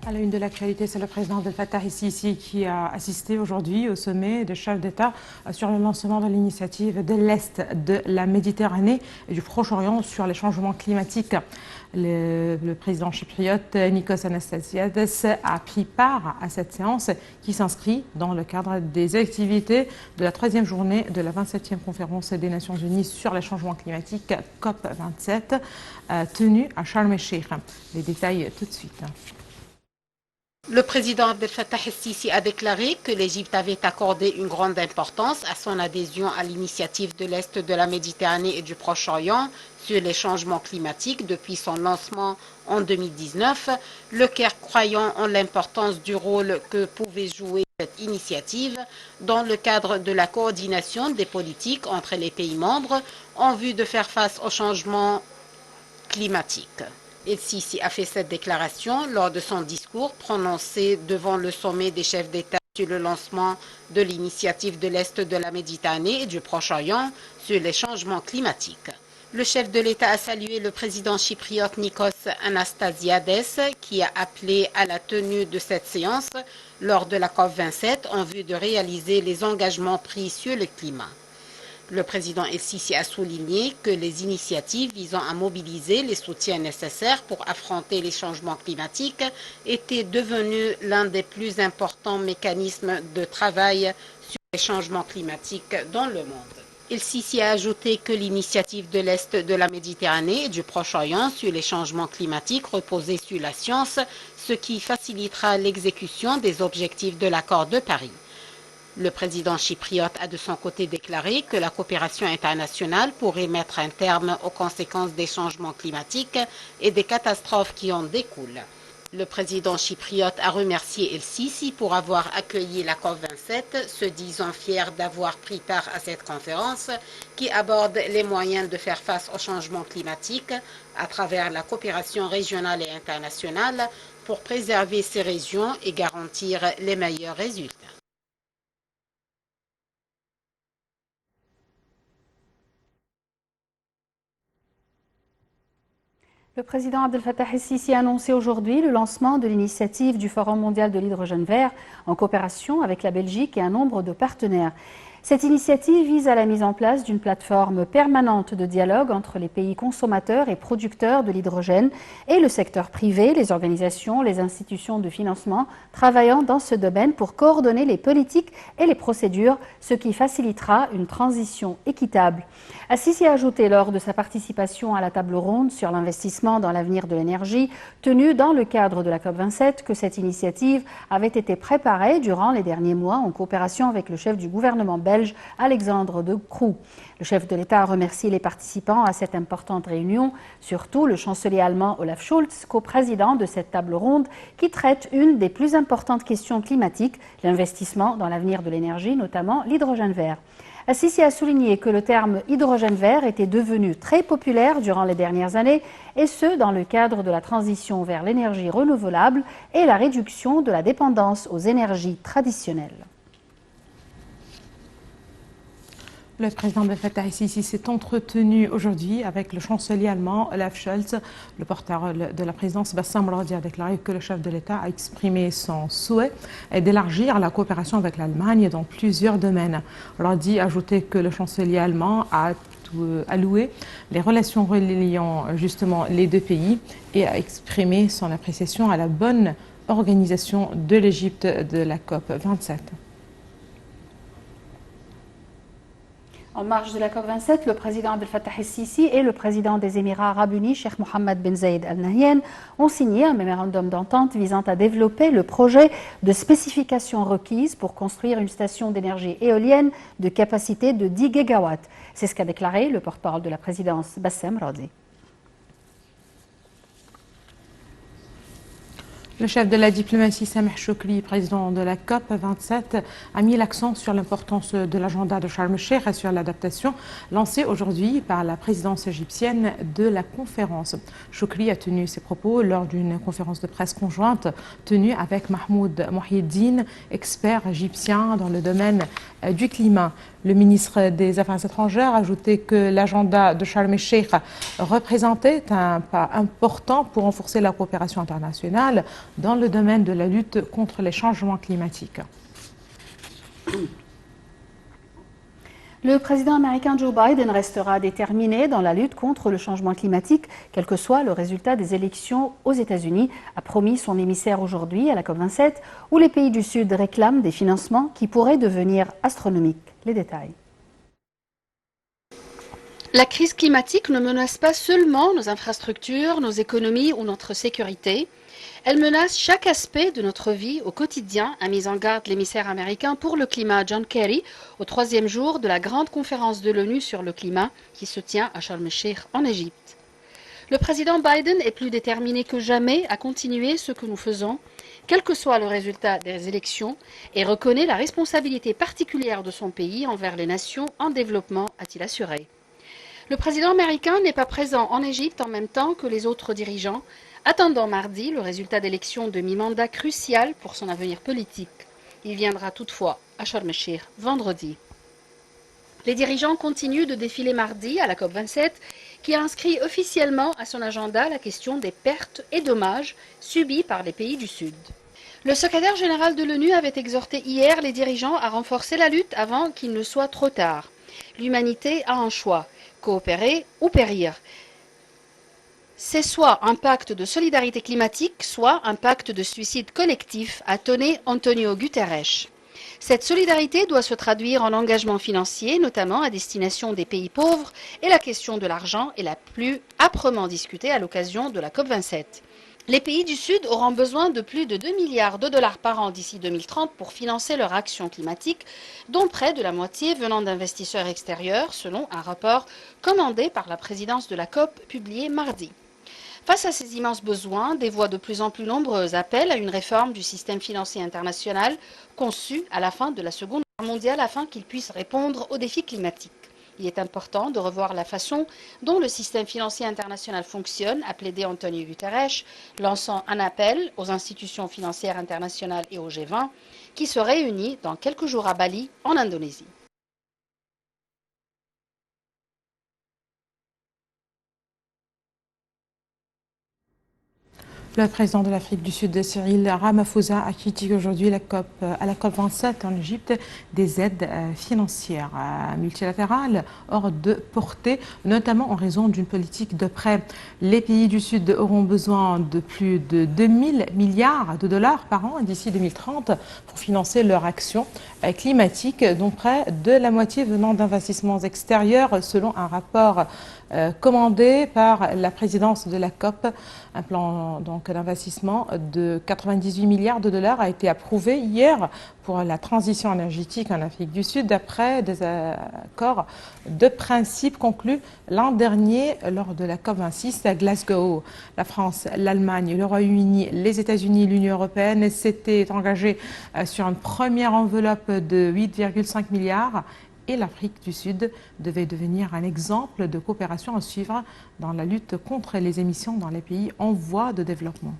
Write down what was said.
À la une de l'actualité, c'est le président Abdel Fattah el-Sisi qui a assisté aujourd'hui au sommet des chefs d'État sur le lancement de l'initiative de l'Est de la Méditerranée et du Proche-Orient sur les changements climatiques. Le président chypriote Nikos Anastasiades a pris part à cette séance qui s'inscrit dans le cadre des activités de la troisième journée de la 27e conférence des Nations Unies sur les changements climatiques COP27 tenue à Sharm el-Sheikh. Les détails tout de suite. Le président Abdel Fattah el-Sisi a déclaré que l'Égypte avait accordé une grande importance à son adhésion à l'initiative de l'Est de la Méditerranée et du Proche-Orient sur les changements climatiques depuis son lancement en 2019, le Caire croyant en l'importance du rôle que pouvait jouer cette initiative dans le cadre de la coordination des politiques entre les pays membres en vue de faire face aux changements climatiques. El-Sisi a fait cette déclaration lors de son discours prononcé devant le sommet des chefs d'État sur le lancement de l'initiative de l'Est de la Méditerranée et du Proche-Orient sur les changements climatiques. Le chef de l'État a salué le président chypriote Nikos Anastasiades qui a appelé à la tenue de cette séance lors de la COP27 en vue de réaliser les engagements pris sur le climat. Le président El-Sisi a souligné que les initiatives visant à mobiliser les soutiens nécessaires pour affronter les changements climatiques étaient devenues l'un des plus importants mécanismes de travail sur les changements climatiques dans le monde. El-Sisi a ajouté que l'initiative de l'Est de la Méditerranée et du Proche-Orient sur les changements climatiques reposait sur la science, ce qui facilitera l'exécution des objectifs de l'accord de Paris. Le président chypriote a de son côté déclaré que la coopération internationale pourrait mettre un terme aux conséquences des changements climatiques et des catastrophes qui en découlent. Le président chypriote a remercié El-Sisi pour avoir accueilli la COP27, se disant fier d'avoir pris part à cette conférence qui aborde les moyens de faire face aux changements climatiques à travers la coopération régionale et internationale pour préserver ces régions et garantir les meilleurs résultats. Le président Abdel Fattah el-Sisi a annoncé aujourd'hui le lancement de l'initiative du Forum mondial de l'hydrogène vert en coopération avec la Belgique et un nombre de partenaires. Cette initiative vise à la mise en place d'une plateforme permanente de dialogue entre les pays consommateurs et producteurs de l'hydrogène et le secteur privé, les organisations, les institutions de financement travaillant dans ce domaine pour coordonner les politiques et les procédures, ce qui facilitera une transition équitable. El-Sisi a ajouté lors de sa participation à la table ronde sur l'investissement dans l'avenir de l'énergie tenue dans le cadre de la COP27 que cette initiative avait été préparée durant les derniers mois en coopération avec le chef du gouvernement belge Alexandre De Croo. Le chef de l'État a remercié les participants à cette importante réunion, surtout le chancelier allemand Olaf Scholz, co-président de cette table ronde qui traite une des plus importantes questions climatiques, l'investissement dans l'avenir de l'énergie, notamment l'hydrogène vert. El-Sisi a souligné que le terme hydrogène vert était devenu très populaire durant les dernières années, et ce dans le cadre de la transition vers l'énergie renouvelable et la réduction de la dépendance aux énergies traditionnelles. Le président Abdel Fattah el-Sisi s'est entretenu aujourd'hui avec le chancelier allemand Olaf Scholz. Le porte-parole de la présidence Bassam Radi a déclaré que le chef de l'État a exprimé son souhait d'élargir la coopération avec l'Allemagne dans plusieurs domaines. Radi a ajouté que le chancelier allemand a loué les relations reliant justement les deux pays et a exprimé son appréciation à la bonne organisation de l'Égypte de la COP27. En marge de la COP27, le président Abdel Fattah el-Sisi et le président des Émirats arabes unis, Cheikh Mohammed Ben Zayed Al Nahyan, ont signé un mémorandum d'entente visant à développer le projet de spécifications requises pour construire une station d'énergie éolienne de capacité de 10 gigawatts. C'est ce qu'a déclaré le porte-parole de la présidence, Bassem Radi. Le chef de la diplomatie, Sameh Choukri, président de la COP27, a mis l'accent sur l'importance de l'agenda de Sharm el-Sheikh et sur l'adaptation lancée aujourd'hui par la présidence égyptienne de la conférence. Choukri a tenu ses propos lors d'une conférence de presse conjointe tenue avec Mahmoud Mohiuddin, expert égyptien dans le domaine du climat. Le ministre des Affaires étrangères a ajouté que l'agenda de Sharm el-Sheikh représentait un pas important pour renforcer la coopération internationale dans le domaine de la lutte contre les changements climatiques. Le président américain Joe Biden restera déterminé dans la lutte contre le changement climatique, quel que soit le résultat des élections aux États-Unis, a promis son émissaire aujourd'hui à la COP27, où les pays du Sud réclament des financements qui pourraient devenir astronomiques. Les détails. La crise climatique ne menace pas seulement nos infrastructures, nos économies ou notre sécurité. Elle menace chaque aspect de notre vie au quotidien, a mis en garde l'émissaire américain pour le climat John Kerry au 3e jour de la grande conférence de l'ONU sur le climat qui se tient à Sharm el-Sheikh en Égypte. Le président Biden est plus déterminé que jamais à continuer ce que nous faisons, quel que soit le résultat des élections, et reconnaît la responsabilité particulière de son pays envers les nations en développement, a-t-il assuré. Le président américain n'est pas présent en Égypte en même temps que les autres dirigeants, attendant mardi le résultat d'élections de mi-mandat crucial pour son avenir politique. Il viendra toutefois à Sharm el-Sheikh vendredi. Les dirigeants continuent de défiler mardi à la COP27 qui a inscrit officiellement à son agenda la question des pertes et dommages subis par les pays du Sud. Le secrétaire général de l'ONU avait exhorté hier les dirigeants à renforcer la lutte avant qu'il ne soit trop tard. L'humanité a un choix, coopérer ou périr. C'est soit un pacte de solidarité climatique, soit un pacte de suicide collectif, a tonné Antonio Guterres. Cette solidarité doit se traduire en engagement financier, notamment à destination des pays pauvres, et la question de l'argent est la plus âprement discutée à l'occasion de la COP27. Les pays du Sud auront besoin de plus de 2 milliards de dollars par an d'ici 2030 pour financer leur action climatique, dont près de la moitié venant d'investisseurs extérieurs, selon un rapport commandé par la présidence de la COP publié mardi. Face à ces immenses besoins, des voix de plus en plus nombreuses appellent à une réforme du système financier international conçu à la fin de la Seconde Guerre mondiale afin qu'il puisse répondre aux défis climatiques. Il est important de revoir la façon dont le système financier international fonctionne, a plaidé Antonio Guterres, lançant un appel aux institutions financières internationales et au G20 qui se réunit dans quelques jours à Bali, en Indonésie. Le président de l'Afrique du Sud, Cyril Ramaphosa, a critiqué aujourd'hui à la COP27 en Égypte des aides financières multilatérales hors de portée, notamment en raison d'une politique de prêt. Les pays du Sud auront besoin de plus de 2000 milliards de dollars par an d'ici 2030 pour financer leur action climatique, dont près de la moitié venant d'investissements extérieurs, selon un rapport commandé par la présidence de la COP. Un plan d'investissement de 98 milliards de dollars a été approuvé hier pour la transition énergétique en Afrique du Sud, d'après des accords de principe conclus l'an dernier lors de la COP26 à Glasgow. La France, l'Allemagne, le Royaume-Uni, les États-Unis, l'Union européenne s'étaient engagés sur une première enveloppe de 8,5 milliards. Et l'Afrique du Sud devait devenir un exemple de coopération à suivre dans la lutte contre les émissions dans les pays en voie de développement.